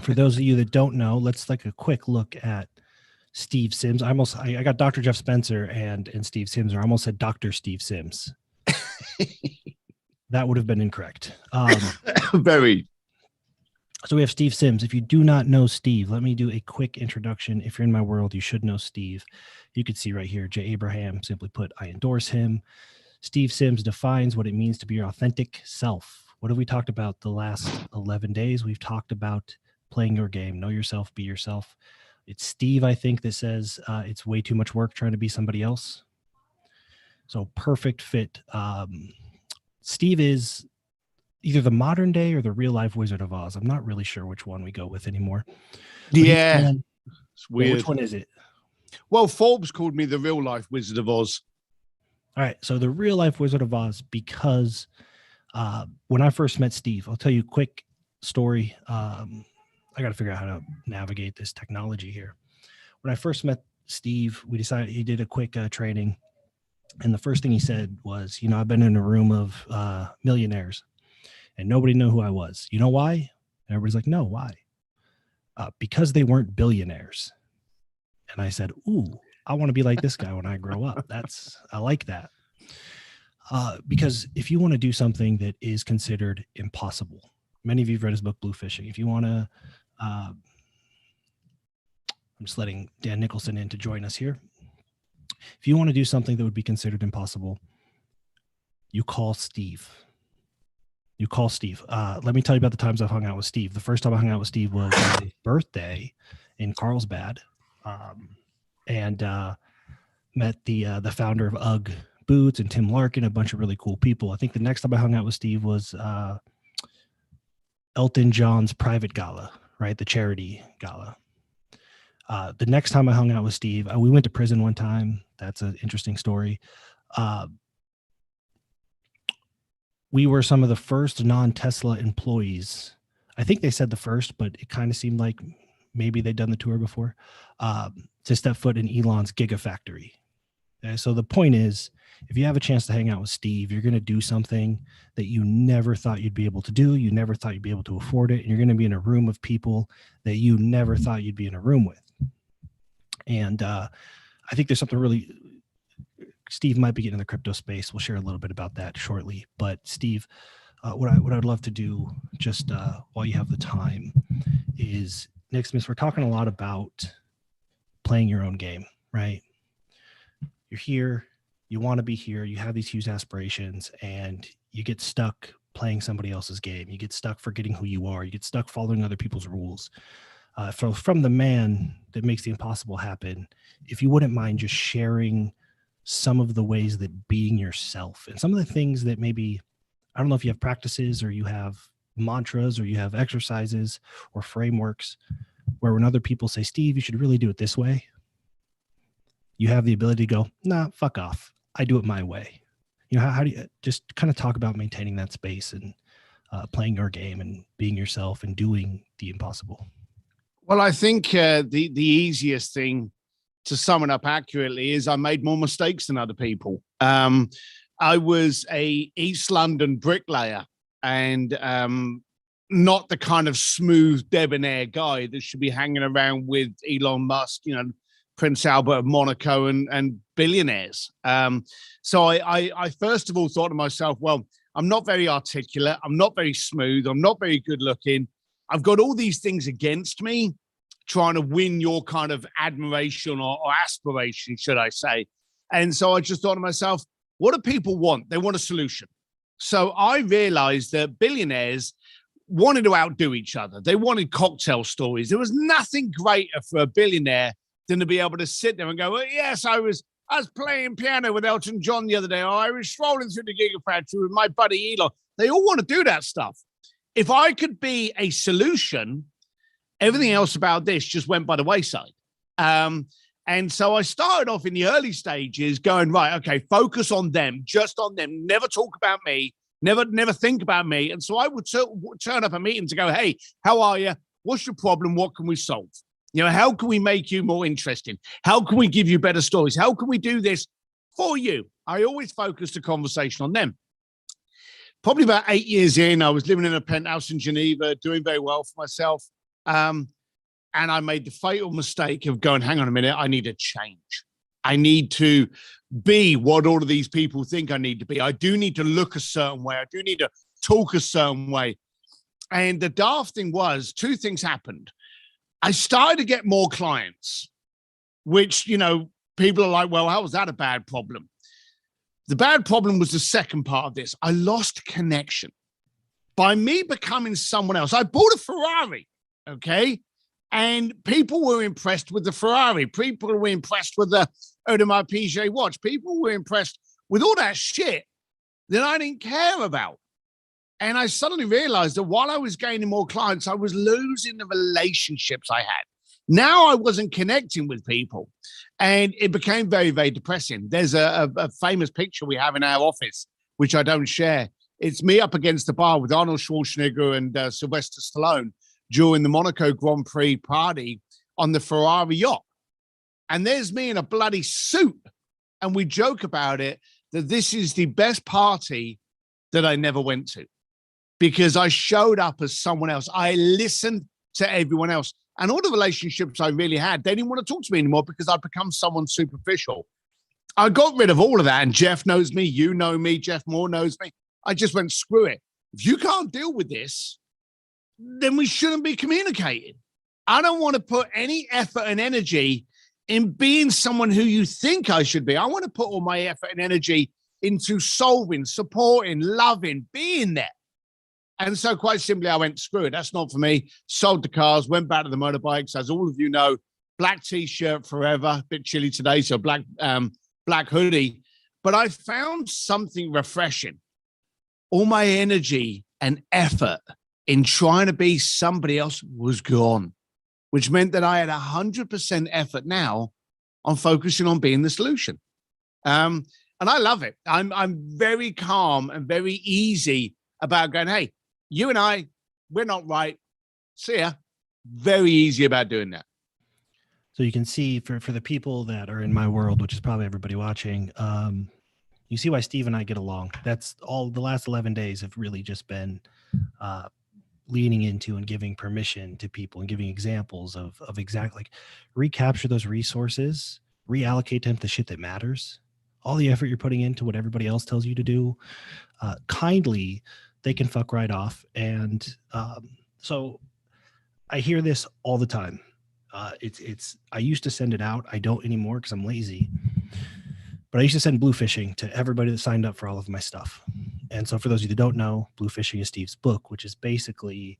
For those of you that don't know, let's take a quick look at Steve Sims. I got Dr. Jeff Spencer and Steve Sims, or I almost said Dr. Steve Sims. That would have been incorrect. Very. So we have Steve Sims. If you do not know Steve, let me do a quick introduction. If you're in my world, you should know Steve. You can see right here, J. Abraham, simply put, I endorse him. Steve Sims defines what it means to be your authentic self. What have we talked about the last 11 days? We've talked about playing your game, know yourself, be yourself. It's Steve, I think, that says it's way too much work trying to be somebody else. So perfect fit. Steve is either the modern day or the real life Wizard of Oz. I'm not really sure which one we go with anymore. But yeah, it's weird. Which one is it? Well, Forbes called me the real life Wizard of Oz. All right, so the real life Wizard of Oz, because when I first met Steve, I'll tell you a quick story. I got to figure out how to navigate this technology here. When I first met Steve, we decided he did a quick training. And the first thing he said was, you know, I've been in a room of millionaires and nobody knew who I was. You know why? And everybody's like, no, why? Because they weren't billionaires. And I said, ooh, I want to be like this guy when I grow up. I like that. Because if you want to do something that is considered impossible, many of you have read his book, Bluefishing. If you want to, I'm just letting Dan Nicholson in to join us here. If you want to do something that would be considered impossible, you call Steve. You call Steve. Let me tell you about the times I've hung out with Steve. The first time I hung out with Steve was his birthday in Carlsbad, and met the founder of UGG Boots and Tim Larkin, a bunch of really cool people. I think the next time I hung out with Steve was Elton John's private gala, right? The charity gala. The next time I hung out with Steve, we went to prison one time. That's an interesting story. We were some of the first non-Tesla employees. I think they said the first, but it kind of seemed like maybe they'd done the tour before, to step foot in Elon's Gigafactory. So the point is, if you have a chance to hang out with Steve, you're going to do something that you never thought you'd be able to do. You never thought you'd be able to afford it. And you're going to be in a room of people that you never thought you'd be in a room with. And I think there's something really, Steve might be getting in the crypto space. We'll share a little bit about that shortly. But Steve, what I would love to do just while you have the time is, Nicsmas, we're talking a lot about playing your own game, right? You're here, you want to be here, you have these huge aspirations, and you get stuck playing somebody else's game. You get stuck forgetting who you are. You get stuck following other people's rules. From the man that makes the impossible happen, if you wouldn't mind just sharing some of the ways that being yourself and some of the things that maybe, I don't know if you have practices or you have mantras or you have exercises or frameworks where when other people say, Steve, you should really do it this way, you have the ability to go, nah, fuck off. I do it my way. You know, how do you just kind of talk about maintaining that space and playing your game and being yourself and doing the impossible? Well, I think the easiest thing to sum it up accurately is I made more mistakes than other people. I was a East London bricklayer and not the kind of smooth, debonair guy that should be hanging around with Elon Musk, you know, Prince Albert of Monaco and billionaires. So I first of all thought to myself, well, I'm not very articulate. I'm not very smooth. I'm not very good looking. I've got all these things against me trying to win your kind of admiration or aspiration, should I say. And so I just thought to myself, what do people want? They want a solution. So I realized that billionaires wanted to outdo each other. They wanted cocktail stories. There was nothing greater for a billionaire than to be able to sit there and go, well, yes, I was playing piano with Elton John the other day, or I was strolling through the Gigafactory with my buddy Elon. They all want to do that stuff. If I could be a solution, everything else about this just went by the wayside. And so I started off in the early stages going, right, okay, focus on them, just on them, never talk about me, never think about me. And so I would turn up at meetings and go, hey, how are you? What's your problem? What can we solve? You know, how can we make you more interesting? How can we give you better stories? How can we do this for you? I always focused the conversation on them. Probably about 8 years in, I was living in a penthouse in Geneva, doing very well for myself. And I made the fatal mistake of going, hang on a minute, I need a change. I need to be what all of these people think I need to be. I do need to look a certain way. I do need to talk a certain way. And the daft thing was, two things happened. I started to get more clients, which, people are like, well, how was that a bad problem? The bad problem was the second part of this. I lost connection. By me becoming someone else, I bought a Ferrari, okay? And people were impressed with the Ferrari. People were impressed with the Audemars Piguet watch. People were impressed with all that shit that I didn't care about. And I suddenly realized that while I was gaining more clients, I was losing the relationships I had. Now I wasn't connecting with people. And it became very, very depressing. There's a famous picture we have in our office, which I don't share. It's me up against the bar with Arnold Schwarzenegger and Sylvester Stallone during the Monaco Grand Prix party on the Ferrari yacht. And there's me in a bloody suit. And we joke about it, that this is the best party that I never went to, because I showed up as someone else. I listened to everyone else. And all the relationships I really had, they didn't want to talk to me anymore because I'd become someone superficial. I got rid of all of that. And Jeff knows me. You know me. Jeff Moore knows me. I just went, screw it. If you can't deal with this, then we shouldn't be communicating. I don't want to put any effort and energy in being someone who you think I should be. I want to put all my effort and energy into solving, supporting, loving, being there. And so quite simply, I went, screw it. That's not for me. Sold the cars, went back to the motorbikes. As all of you know, black T-shirt forever. A bit chilly today, so black hoodie. But I found something refreshing. All my energy and effort in trying to be somebody else was gone, which meant that I had 100% effort now on focusing on being the solution. And I love it. I'm very calm and very easy about going, hey, you and I, we're not right. See ya. Very easy about doing that. So you can see for the people that are in my world, which is probably everybody watching, you see why Steve and I get along. That's all. The last 11 days have really just been leaning into and giving permission to people and giving examples of exactly, like, recapture those resources, reallocate them to shit that matters. All the effort you're putting into what everybody else tells you to do, kindly, they can fuck right off. And so I hear this all the time. I used to send it out. I don't anymore because I'm lazy. But I used to send Bluefishing to everybody that signed up for all of my stuff. And so for those of you that don't know, Bluefishing is Steve's book, which is basically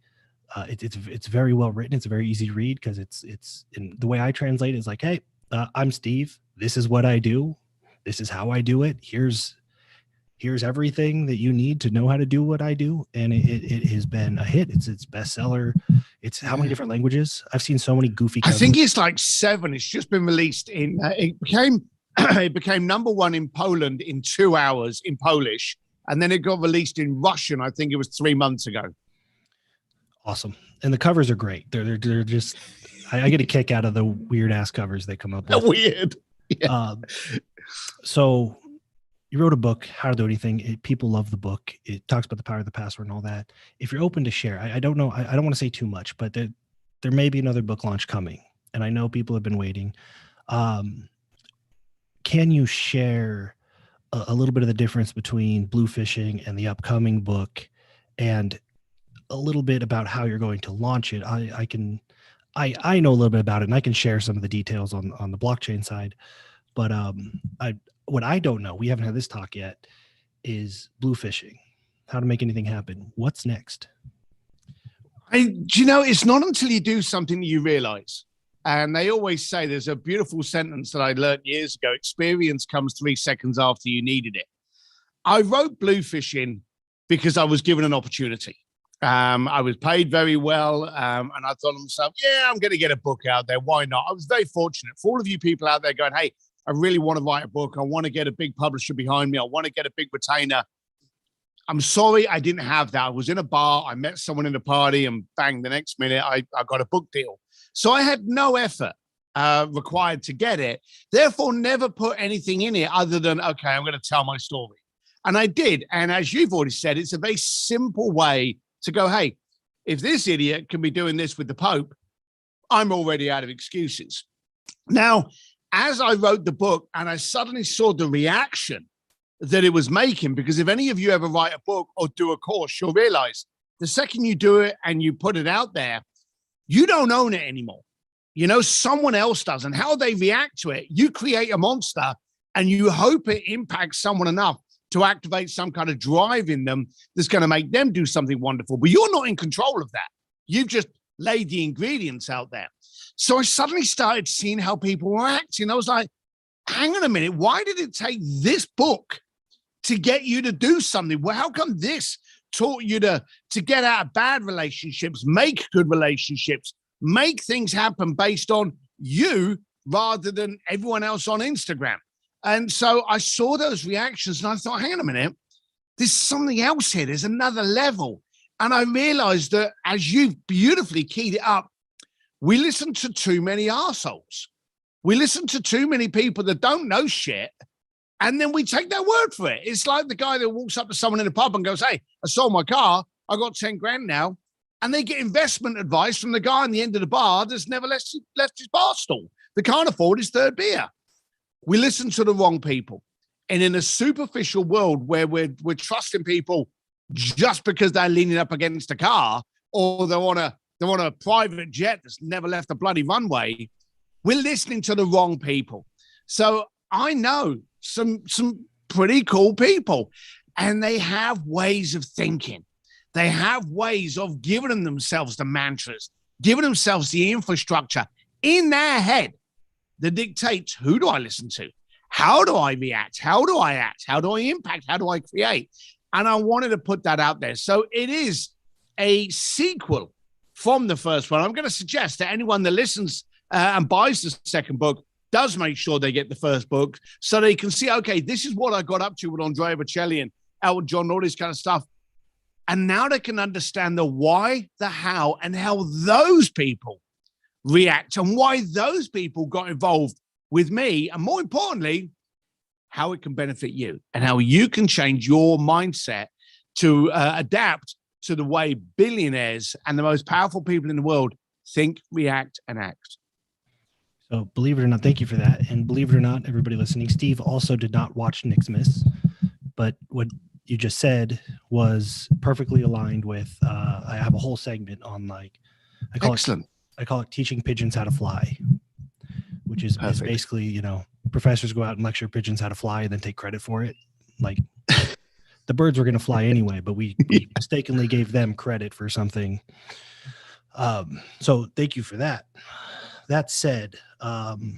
it's very well written. It's a very easy read because it's in the way I translate it is like, hey, I'm Steve. This is what I do. This is how I do it. Here's everything that you need to know how to do what I do. And it has been a hit. It's bestseller. It's how many different languages? I've seen so many goofy. I think it's like 7. It's just been released in, it became number 1 in Poland in 2 hours in Polish. And then it got released in Russian. I think it was 3 months ago. Awesome. And the covers are great. They're just, I get a kick out of the weird ass covers they come up with. Weird. Yeah. So you wrote a book, How to Do Anything. People love the book. It talks about the power of the password and all that. If you're open to share, I don't know. I don't want to say too much, but there may be another book launch coming. And I know people have been waiting. Can you share a little bit of the difference between Bluefishing and the upcoming book, and a little bit about how you're going to launch it? I know a little bit about it, and I can share some of the details on the blockchain side. But what I don't know, we haven't had this talk yet, is Bluefishing. How to make anything happen. What's next? It's not until you do something that you realize. And they always say, there's a beautiful sentence that I learned years ago: experience comes 3 seconds after you needed it. I wrote Bluefishing because I was given an opportunity. I was paid very well. And I thought to myself, yeah, I'm going to get a book out there. Why not? I was very fortunate. For all of you people out there going, hey, I really want to write a book. I want to get a big publisher behind me. I want to get a big retainer. I'm sorry I didn't have that. I was in a bar. I met someone in a party, and bang, the next minute I got a book deal. So I had no effort required to get it. Therefore, never put anything in it other than, okay, I'm going to tell my story. And I did. And as you've already said, it's a very simple way to go, hey, if this idiot can be doing this with the Pope, I'm already out of excuses. Now, as I wrote the book and I suddenly saw the reaction that it was making, because if any of you ever write a book or do a course, you'll realize the second you do it and you put it out there, you don't own it anymore. You know, someone else does. And how they react to it, you create a monster and you hope it impacts someone enough to activate some kind of drive in them that's going to make them do something wonderful. But you're not in control of that. You've just laid the ingredients out there. So I suddenly started seeing how people were acting. I was like, hang on a minute. Why did it take this book to get you to do something? Well, how come this taught you to get out of bad relationships, make good relationships, make things happen based on you rather than everyone else on Instagram? And so I saw those reactions and I thought, hang on a minute, there's something else here. There's another level. And I realized that, as you've beautifully keyed it up, we listen to too many arseholes. We listen to too many people that don't know shit, and then we take their word for it. It's like the guy that walks up to someone in a pub and goes, hey, I sold my car. I got 10 grand now. And they get investment advice from the guy on the end of the bar that's never left his bar stool. They can't afford his third beer. We listen to the wrong people. And in a superficial world where we're trusting people just because they're leaning up against a car or they're on a private jet that's never left a bloody runway, we're listening to the wrong people. So I know some pretty cool people, and they have ways of thinking. They have ways of giving themselves the mantras, giving themselves the infrastructure in their head that dictates, who do I listen to? How do I react? How do I act? How do I impact? How do I create? And I wanted to put that out there. So it is a sequel from the first one. I'm going to suggest that anyone that listens and buys the second book does make sure they get the first book so they can see, okay, this is what I got up to with Andrea Bocelli and Elton John, all this kind of stuff. And now they can understand the why, the how, and how those people react and why those people got involved with me. And more importantly, how it can benefit you and how you can change your mindset to adapt to the way billionaires and the most powerful people in the world think, react, and act. So believe it or not, thank you for that. And believe it or not, everybody listening, Steve also did not watch Nicsmas, but what you just said was perfectly aligned with, I have a whole segment on I call it teaching pigeons how to fly, which is basically, professors go out and lecture pigeons how to fly and then take credit for it. Like the birds were going to fly anyway, but we mistakenly gave them credit for something. So thank you for that. That said, do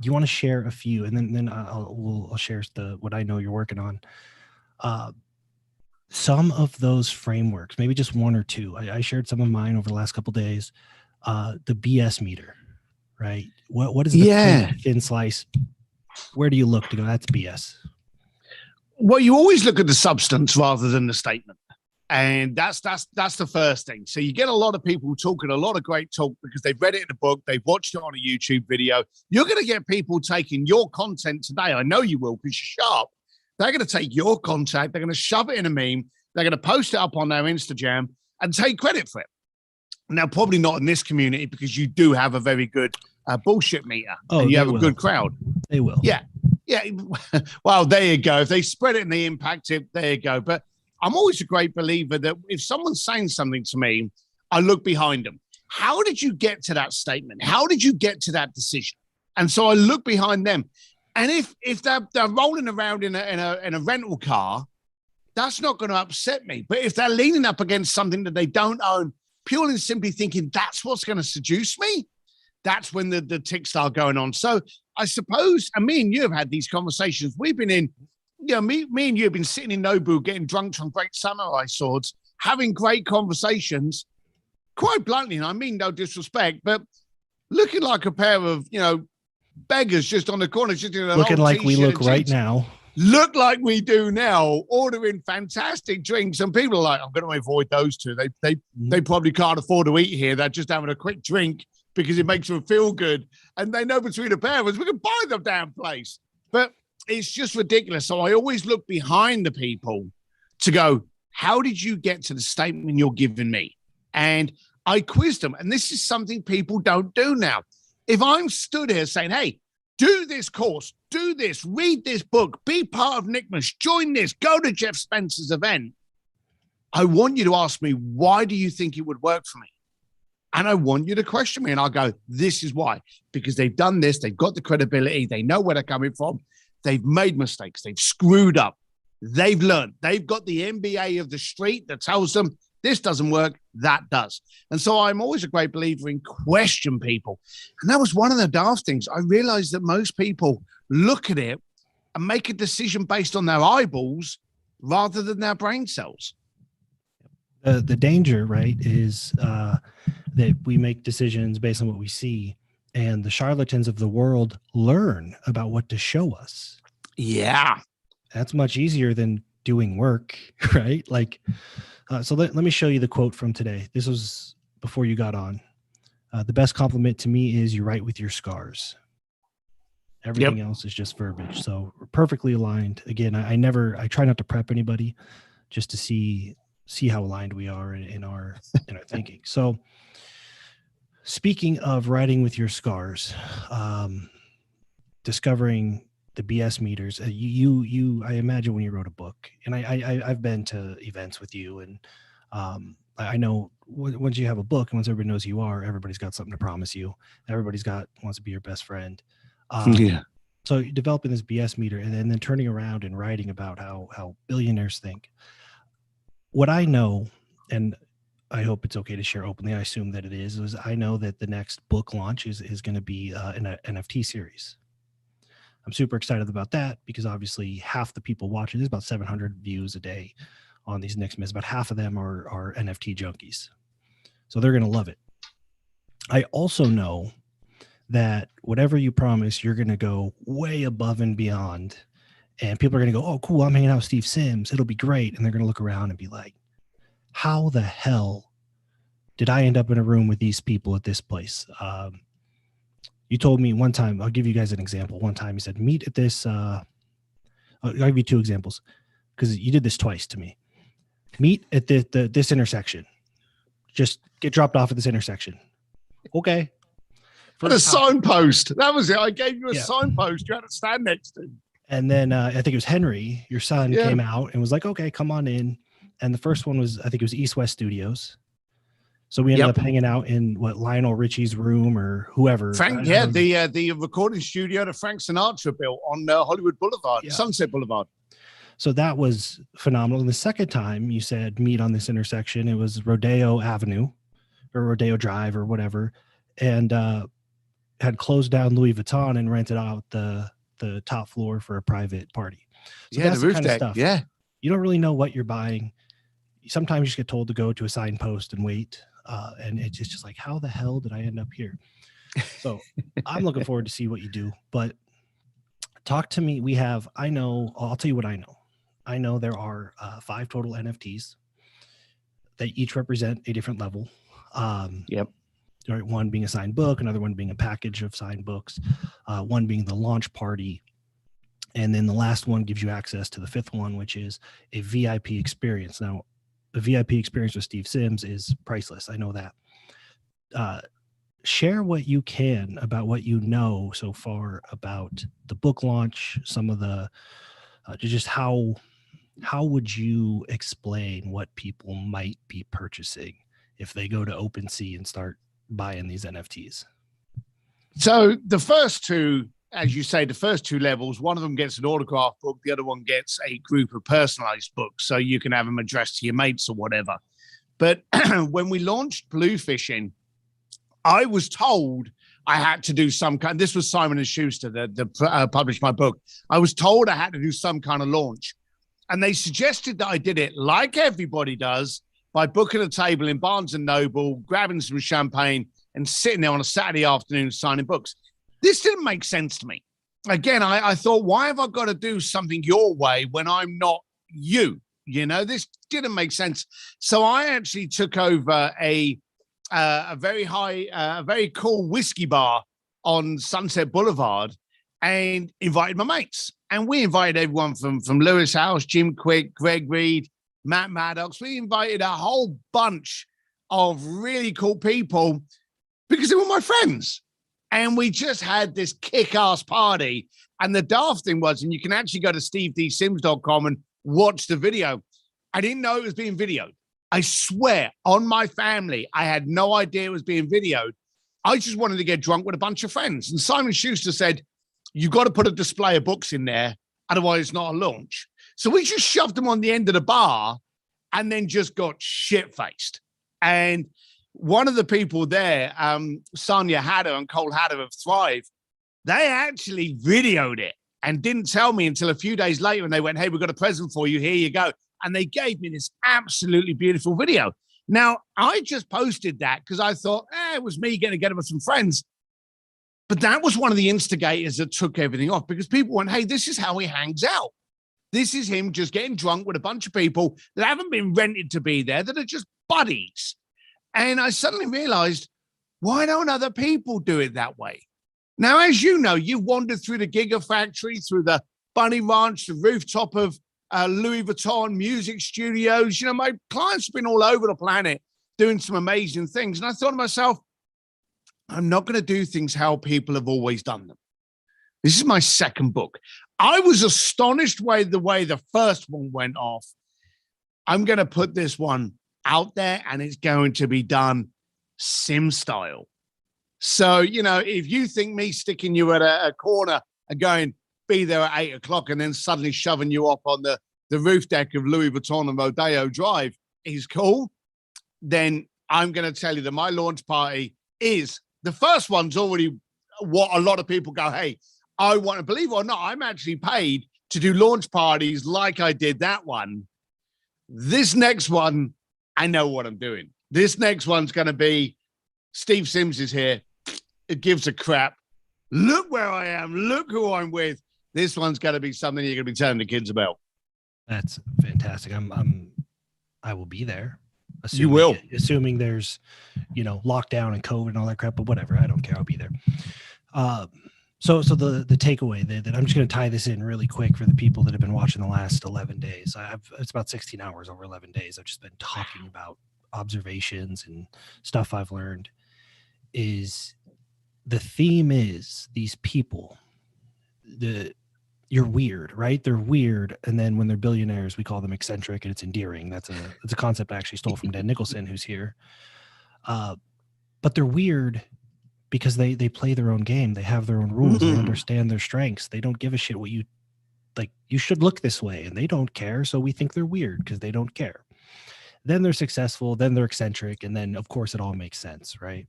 you want to share a few, and then I'll share what I know you're working on. Some of those frameworks, maybe just one or two. I shared some of mine over the last couple of days. The BS meter, right? What is the thin slice? Where do you look to go? That's BS. Well, you always look at the substance rather than the statement. And that's the first thing. So you get a lot of people talking a lot of great talk because they've read it in a book, they've watched it on a YouTube video. You're going to get people taking your content today. I know you will, because you're sharp. They're going to take your content, they're going to shove it in a meme, they're going to post it up on their Instagram and take credit for it. Now, probably not in this community because you do have a very good bullshit meter and you have a good crowd. They will. Yeah. Well, there you go. If they spread it and they impact it, there you go. But I'm always a great believer that if someone's saying something to me, I look behind them. How did you get to that statement? How did you get to that decision? And so I look behind them. And if they're rolling around in a rental car, that's not going to upset me. But if they're leaning up against something that they don't own, purely and simply thinking that's what's going to seduce me, that's when the ticks start going on. So I suppose, and me and you have had these conversations. We've been in, me and you have been sitting in Nobu getting drunk from great samurai swords, having great conversations, quite bluntly, and I mean no disrespect, but looking like a pair of, beggars just on the corner, just in looking like we look right now. Look like we do now, ordering fantastic drinks, and people are like, I'm going to avoid those two. They probably can't afford to eat here. They're just having a quick drink because it makes them feel good. And they know between the pair of us, we can buy the damn place. But it's just ridiculous. So I always look behind the people to go, how did you get to the statement you're giving me? And I quizzed them. And this is something people don't do now. If I'm stood here saying, hey, do this course, do this, read this book, be part of Nicsmas, join this, go to Jeff Spencer's event, I want you to ask me, why do you think it would work for me? And I want you to question me. And I'll go, this is why. Because they've done this. They've got the credibility. They know where they're coming from. They've made mistakes. They've screwed up. They've learned. They've got the MBA of the street that tells them this doesn't work, that does. And so I'm always a great believer in question people. And that was one of the daft things. I realized that most people look at it and make a decision based on their eyeballs rather than their brain cells. The danger, right, is that we make decisions based on what we see, and the charlatans of the world learn about what to show us. Yeah. That's much easier than doing work, right? Like, so let me show you the quote from today. This was before you got on. The best compliment to me is you write with your scars. Everything else is just verbiage. So we're perfectly aligned. Again, I try not to prep anybody just to see how aligned we are in our thinking. So speaking of writing with your scars, discovering the BS meters, I imagine when you wrote a book, and I've been to events with you, and I know once you have a book and once everybody knows who you are, everybody's got something to promise you. Everybody's wants to be your best friend. Yeah. So developing this BS meter and then turning around and writing about how billionaires think. What I know, and I hope it's okay to share openly, I assume that it is I know that the next book launch is going to be an NFT series. I'm super excited about that because obviously half the people watching, there's about 700 views a day on these Nicsmas, about half of them are NFT junkies. So they're going to love it. I also know that whatever you promise, you're going to go way above and beyond. And people are going to go, oh, cool, I'm hanging out with Steve Sims. It'll be great. And they're going to look around and be like, how the hell did I end up in a room with these people at this place? You told me one time, I'll give you guys an example. One time you said, meet at this, I'll give you two examples because you did this twice to me. Meet at this intersection. Just get dropped off at this intersection. Okay. For a signpost. That was it. I gave you a signpost. You had to stand next to. And then I think it was Henry, your son, came out and was like, okay, come on in. And the first one was, I think it was East West Studios. So we ended up hanging out in Lionel Richie's room or whoever. Frank, the recording studio that Frank Sinatra built on Hollywood Boulevard, Sunset Boulevard. So that was phenomenal. And the second time you said meet on this intersection, it was Rodeo Avenue or Rodeo Drive or whatever. And had closed down Louis Vuitton and rented out the top floor for a private party. So that's the roof kind deck. Of stuff. Yeah. You don't really know what you're buying. Sometimes you just get told to go to a signpost and wait. And it's just like, how the hell did I end up here? So I'm looking forward to see what you do, but talk to me. I'll tell you what I know. I know there are 5 total NFTs. They each represent a different level. Right, one being a signed book, another one being a package of signed books, one being the launch party. And then the last one gives you access to the 5th one, which is a VIP experience. Now, the VIP experience with Steve Sims is priceless. I know that. Share what you can about what you know so far about the book launch, some of the, just how would you explain what people might be purchasing if they go to OpenSea and start buying these NFTs? So the first two, as you say, the first 2 levels, one of them gets an autograph book, the other one gets a group of personalized books, so you can have them addressed to your mates or whatever. But when we launched Bluefishing, I was told I had to do some kind. This was Simon & Schuster that published my book. I was told I had to do some kind of launch, and they suggested that I did it like everybody does by booking a table in Barnes & Noble, grabbing some champagne, and sitting there on a Saturday afternoon signing books. This didn't make sense to me. Again, I thought, why have I got to do something your way when I'm not you? You know, this didn't make sense. So I actually took over a very cool whiskey bar on Sunset Boulevard and invited my mates. And we invited everyone from Lewis House, Jim Quick, Greg Reed, Matt Maddox. We invited a whole bunch of really cool people because they were my friends. And we just had this kick-ass party. And the daft thing was, and you can actually go to stevedsims.com and watch the video. I didn't know it was being videoed. I swear on my family, I had no idea it was being videoed. I just wanted to get drunk with a bunch of friends. And Simon Schuster said, you've got to put a display of books in there. Otherwise, it's not a launch. So we just shoved them on the end of the bar and then just got shit-faced. And one of the people there, Sonia Hatter and Cole Hatter of Thrive, they actually videoed it and didn't tell me until a few days later. And they went, hey, we've got a present for you. Here you go. And they gave me this absolutely beautiful video. Now, I just posted that because I thought, it was me getting together with some friends. But that was one of the instigators that took everything off because people went, hey, this is how he hangs out. This is him just getting drunk with a bunch of people that haven't been rented to be there, that are just buddies. And I suddenly realized, why don't other people do it that way? Now, as you know, you wandered through the Gigafactory, through the Bunny Ranch, the rooftop of Louis Vuitton music studios. You know, my clients have been all over the planet doing some amazing things. And I thought to myself, I'm not going to do things how people have always done them. This is my second book. I was astonished by the way the first one went off. I'm going to put this one out there and it's going to be done sim style. So, you know, if you think me sticking you at a corner and going, be there at 8 o'clock and then suddenly shoving you up on the roof deck of Louis Vuitton and Rodeo Drive is cool, then I'm going to tell you that my launch party is, the first one's already what a lot of people go, hey, I want to, believe it or not, I'm actually paid to do launch parties like I did that one. This next one, I know what I'm doing. This next one's going to be, Steve Sims is here. It gives a crap. Look where I am. Look who I'm with. This one's going to be something you're going to be telling the kids about. That's fantastic. I will be there. You will. Assuming there's, you know, lockdown and COVID and all that crap, but whatever. I don't care. I'll be there. So the takeaway that I'm just going to tie this in really quick for the people that have been watching the last 11 days. It's about 16 hours over 11 days. I've just been talking about observations and stuff I've learned. Is the theme is these people, you're weird, right? They're weird. And then when they're billionaires, we call them eccentric and it's endearing. That's a concept I actually stole from Dan Nicholson, who's here. But they're weird because they play their own game. They have their own rules. They understand their strengths. They don't give a shit what you like. You should look this way and they don't care. So we think they're weird because they don't care. Then they're successful. Then they're eccentric. And then of course it all makes sense. Right.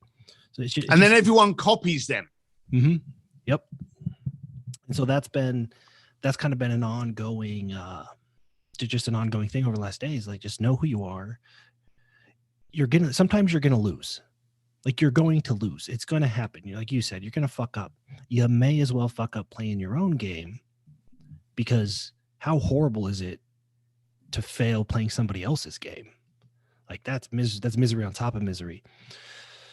So then everyone copies them. Mm-hmm. Yep. And so that's kind of been an ongoing, just an ongoing thing over the last days. Like, just know who you are. Sometimes you're going to lose. Like, you're going to lose. It's going to happen. Like you said, you're going to fuck up. You may as well fuck up playing your own game, because how horrible is it to fail playing somebody else's game? Like, that's misery on top of misery.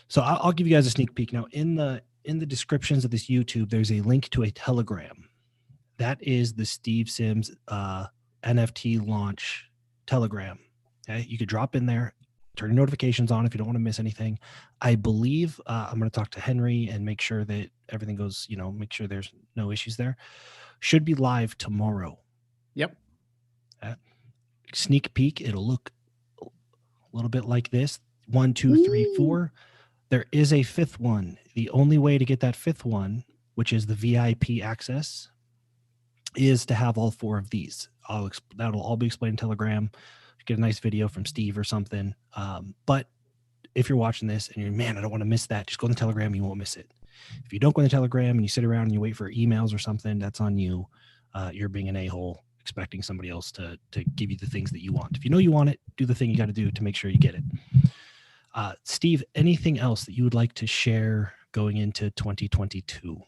So I'll give you guys a sneak peek. Now, in the descriptions of this YouTube, there's a link to a Telegram. That is the Steve Sims NFT launch Telegram. Okay, you could drop in there, turn your notifications on if you don't want to miss anything. I believe I'm going to talk to Henry and make sure that everything goes, make sure there's no issues there. Should be live tomorrow. Yep. Sneak peek. It'll look a little bit like this. 1, 2, 3, 4. There is a fifth one. The only way to get that fifth one, which is the VIP access, is to have all 4 of these. That'll all be explained in Telegram. Get a nice video from Steve or something. But if you're watching this and you're, man, I don't want to miss that, just go on the Telegram. You won't miss it. If you don't go on the Telegram and you sit around and you wait for emails or something, that's on you. You're being an a-hole, expecting somebody else to give you the things that you want. If you know you want it, do the thing you got to do to make sure you get it. Steve, anything else that you would like to share going into 2022?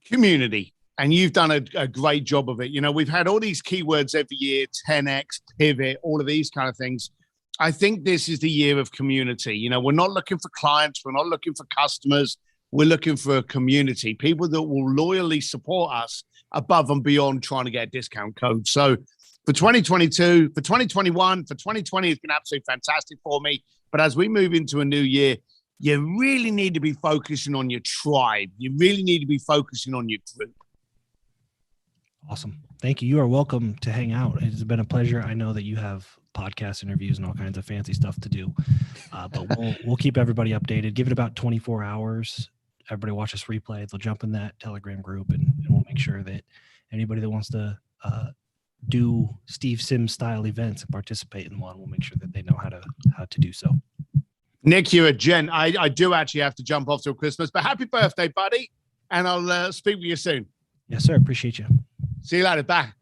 Community. And you've done a great job of it. We've had all these keywords every year, 10X, pivot, all of these kind of things. I think this is the year of community. We're not looking for clients. We're not looking for customers. We're looking for a community, people that will loyally support us above and beyond trying to get a discount code. So for 2022, for 2021, for 2020, it's been absolutely fantastic for me. But as we move into a new year, you really need to be focusing on your tribe. You really need to be focusing on your group. Awesome. Thank you. You are welcome to hang out. It's been a pleasure. I know that you have podcast interviews and all kinds of fancy stuff to do, but we'll keep everybody updated. Give it about 24 hours. Everybody watch us replay. They'll jump in that Telegram group, and we'll make sure that anybody that wants to do Steve Sims style events and participate in one, we'll make sure that they know how to do so. Nick, you're a gent. I do actually have to jump off till Christmas, but happy birthday, buddy. And I'll speak with you soon. Yes, sir. Appreciate you. See you later. Bye.